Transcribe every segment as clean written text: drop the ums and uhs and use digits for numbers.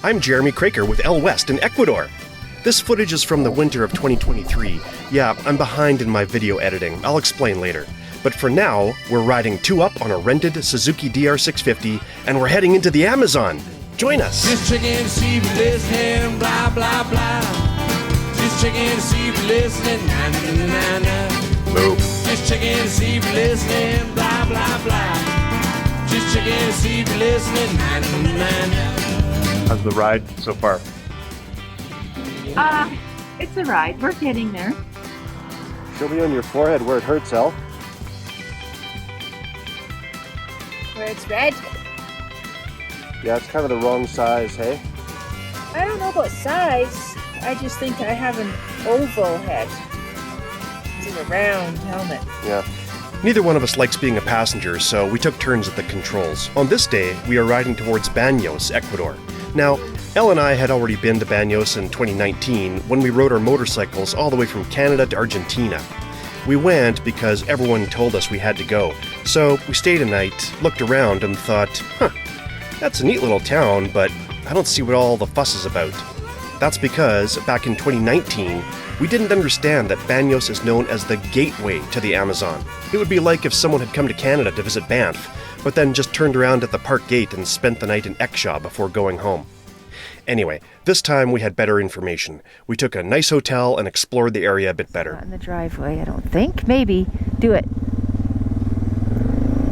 I'm Jeremy Kroeker with Elle West in Ecuador. This footage is from the winter of 2023. Yeah, I'm behind in my video editing. I'll explain later. But for now, we're riding 2 up on a rented Suzuki DR650, and we're heading into the Amazon. Join us. Just checking to see if you're listening, blah, blah, blah. Just checking to see if you're listening, na, na, na, na. Move. Just checking to see if you're listening, blah, blah, blah. Just checking to see if you're listening, na, na, na, na. How's the ride so far? It's a ride. We're getting there. Show me on your forehead where it hurts, Elle. Where it's red. Yeah, it's kind of the wrong size, hey? I don't know about size. I just think I have an oval head. It's a round helmet. Yeah. Neither one of us likes being a passenger, so we took turns at the controls. On this day, we are riding towards Banos, Ecuador. Now, Elle and I had already been to Banos in 2019 when we rode our motorcycles all the way from Canada to Argentina. We went because everyone told us we had to go. So we stayed a night, looked around, and thought, that's a neat little town, but I don't see what all the fuss is about. That's because, back in 2019, we didn't understand that Banos is known as the gateway to the Amazon. It would be like if someone had come to Canada to visit Banff, but then just turned around at the park gate and spent the night in Exshaw before going home. Anyway, this time we had better information. We took a nice hotel and explored the area a bit better. Not in the driveway, I don't think. Maybe. Do it.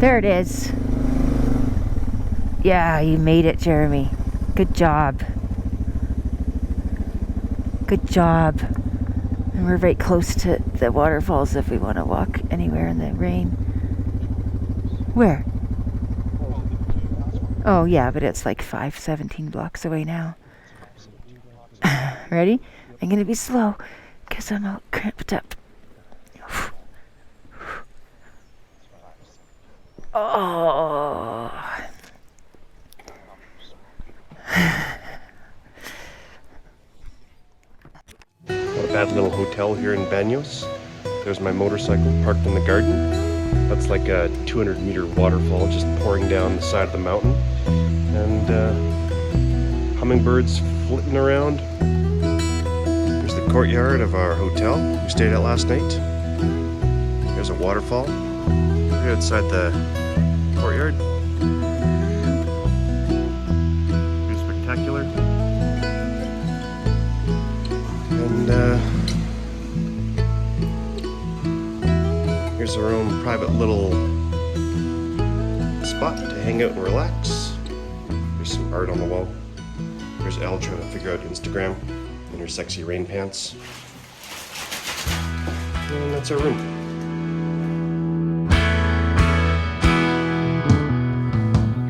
There it is. Yeah, you made it, Jeremy. Good job. Good job. And we're very close to the waterfalls if we want to walk anywhere in the rain. Where? Oh, yeah, but it's like 17 blocks away now. Ready? I'm going to be slow because I'm all cramped up. Oh. What a bad little hotel here in Banos. There's my motorcycle parked in the garden. That's like a 200-meter waterfall just pouring down the side of the mountain. And hummingbirds flitting around. Here's the courtyard of our hotel we stayed at last night. There's a waterfall right outside the courtyard. Pretty spectacular. And here's our own private little spot to hang out and relax. There's some art on the wall. There's Elle trying to figure out Instagram in her sexy rain pants. And that's our room.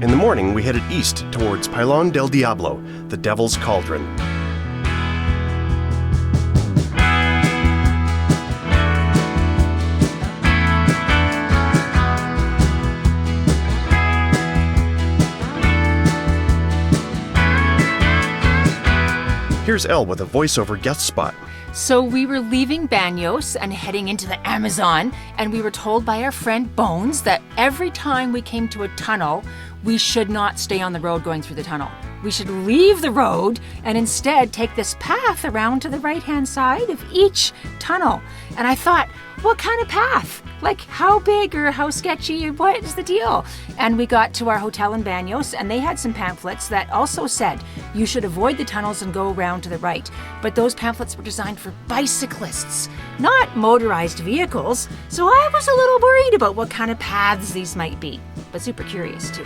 In the morning, we headed east towards Pilon del Diablo, the Devil's Cauldron. Here's Elle with a voiceover guest spot. So we were leaving Banos and heading into the Amazon, and we were told by our friend Bones that every time we came to a tunnel, we should not stay on the road going through the tunnel. We should leave the road and instead take this path around to the right-hand side of each tunnel. And I thought, what kind of path? Like, how big or how sketchy? What is the deal? And we got to our hotel in Banos, and they had some pamphlets that also said you should avoid the tunnels and go around to the right. But those pamphlets were designed for bicyclists, not motorized vehicles. So I was a little worried about what kind of paths these might be, but super curious too.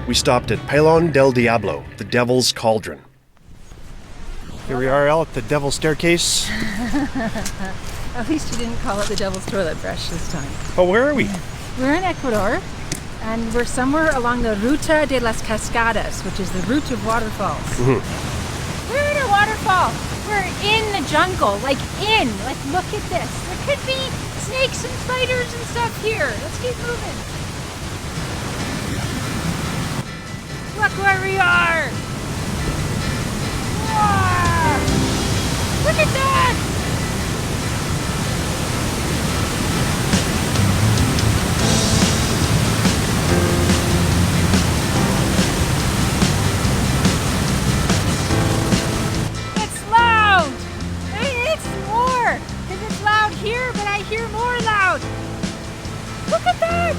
We stopped at Pelon del Diablo, the Devil's Cauldron. Here we are, Elle, at the Devil's Staircase. At least you didn't call it the Devil's Toilet Brush this time. Oh, where are we? We're in Ecuador, and we're somewhere along the Ruta de las Cascadas, which is the route of waterfalls. Mm-hmm. We're in a waterfall. We're in the jungle, like look at this. There could be snakes and spiders and stuff here. Let's keep moving. Look where we are. Whoa! Look at that. Here, but I hear more loud. Look at that!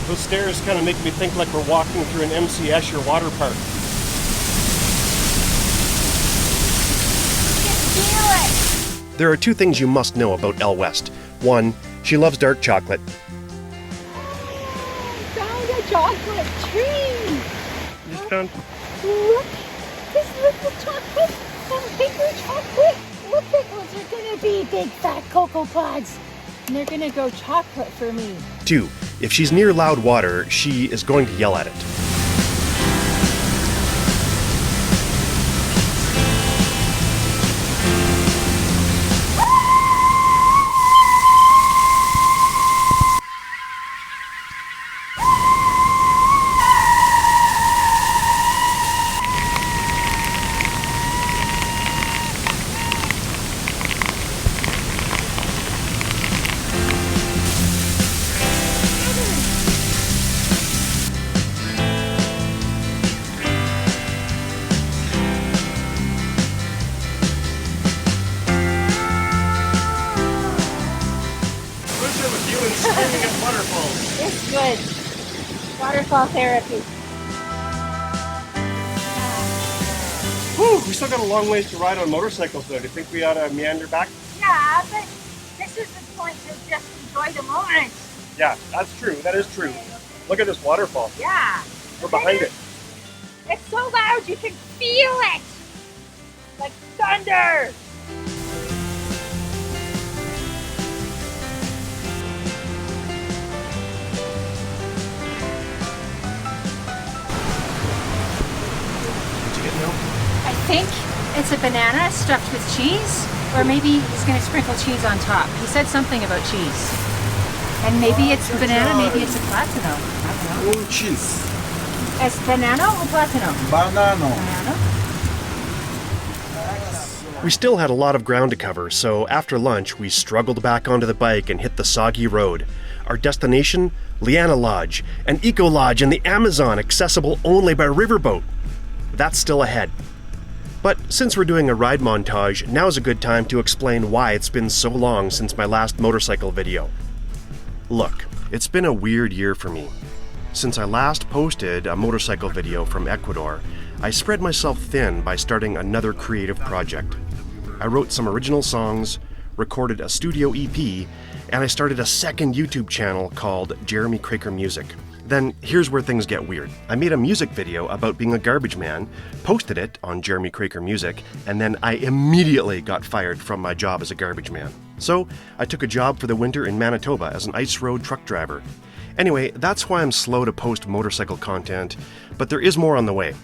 Those stairs kind of make me think like we're walking through an MC Escher water park. Feel it. There are two things you must know about Elle West. One, she loves dark chocolate. Found a chocolate tree. You found... Look, this little chocolate and bigger chocolate. Look at those are gonna be big fat cocoa pods. And they're gonna go chocolate for me. Two, if she's near loud water, she is going to yell at it. Screaming at waterfalls. It's good. Waterfall therapy. Whew, we still got a long ways to ride on motorcycles though. Do you think we ought to meander back? Yeah, but this is the point to just enjoy the moment. Yeah, that's true. That is true. Look at this waterfall. Yeah. We're behind it. It's so loud you can feel it. Like thunder. What'd you get now? I think it's a banana stuffed with cheese, or maybe he's going to sprinkle cheese on top. He said something about cheese. And maybe it's banana, maybe it's a platano. I don't know. Oh, cheese. Es banana or platano? Banano. Banana? We still had a lot of ground to cover, so after lunch, we struggled back onto the bike and hit the soggy road. Our destination? Lyanna Lodge, an eco lodge in the Amazon accessible only by riverboat. That's still ahead. But since we're doing a ride montage, now's a good time to explain why it's been so long since my last motorcycle video. Look, it's been a weird year for me. Since I last posted a motorcycle video from Ecuador, I spread myself thin by starting another creative project. I wrote some original songs, recorded a studio EP, and I started a second YouTube channel called Jeremy Kroeker Music. Then here's where things get weird. I made a music video about being a garbage man, posted it on Jeremy Kroeker Music, and then I immediately got fired from my job as a garbage man. So I took a job for the winter in Manitoba as an ice road truck driver. Anyway, that's why I'm slow to post motorcycle content, but there is more on the way.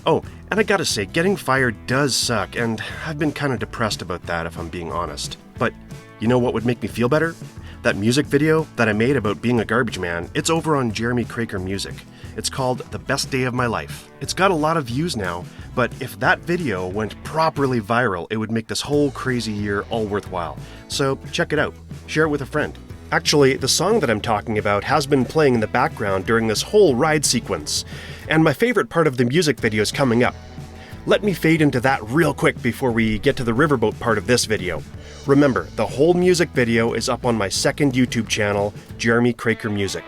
Oh, and I gotta say, getting fired does suck, and I've been kinda depressed about that if I'm being honest. But you know what would make me feel better? That music video that I made about being a garbage man, it's over on Jeremy Kroeker Music. It's called The Best Day of My Life. It's got a lot of views now, but if that video went properly viral, it would make this whole crazy year all worthwhile. So check it out. Share it with a friend. Actually, the song that I'm talking about has been playing in the background during this whole ride sequence, and my favorite part of the music video is coming up. Let me fade into that real quick before we get to the riverboat part of this video. Remember, the whole music video is up on my second YouTube channel, Jeremy Kroeker Music.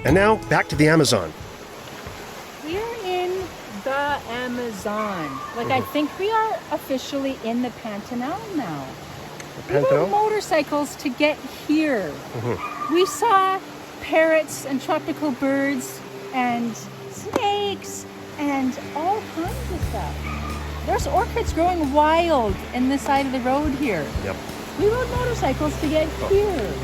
And now, back to the Amazon. We're in the Amazon. Like, I think we are officially in the Pantanal now. We rode motorcycles to get here. We saw parrots and tropical birds and snakes and all kinds of stuff. There's orchids growing wild in this side of the road here. Yep. We rode motorcycles to get here.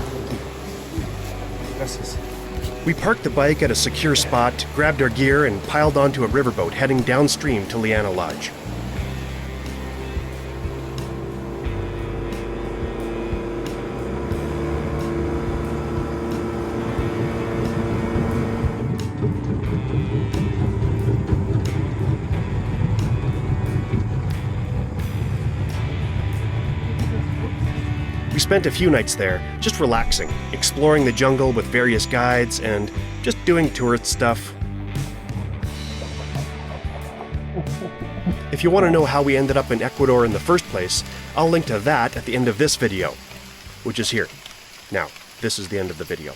We parked the bike at a secure spot, grabbed our gear, and piled onto a riverboat heading downstream to Lyanna Lodge. We spent a few nights there, just relaxing, exploring the jungle with various guides, and just doing tourist stuff. If you want to know how we ended up in Ecuador in the first place, I'll link to that at the end of this video, which is here. Now, this is the end of the video.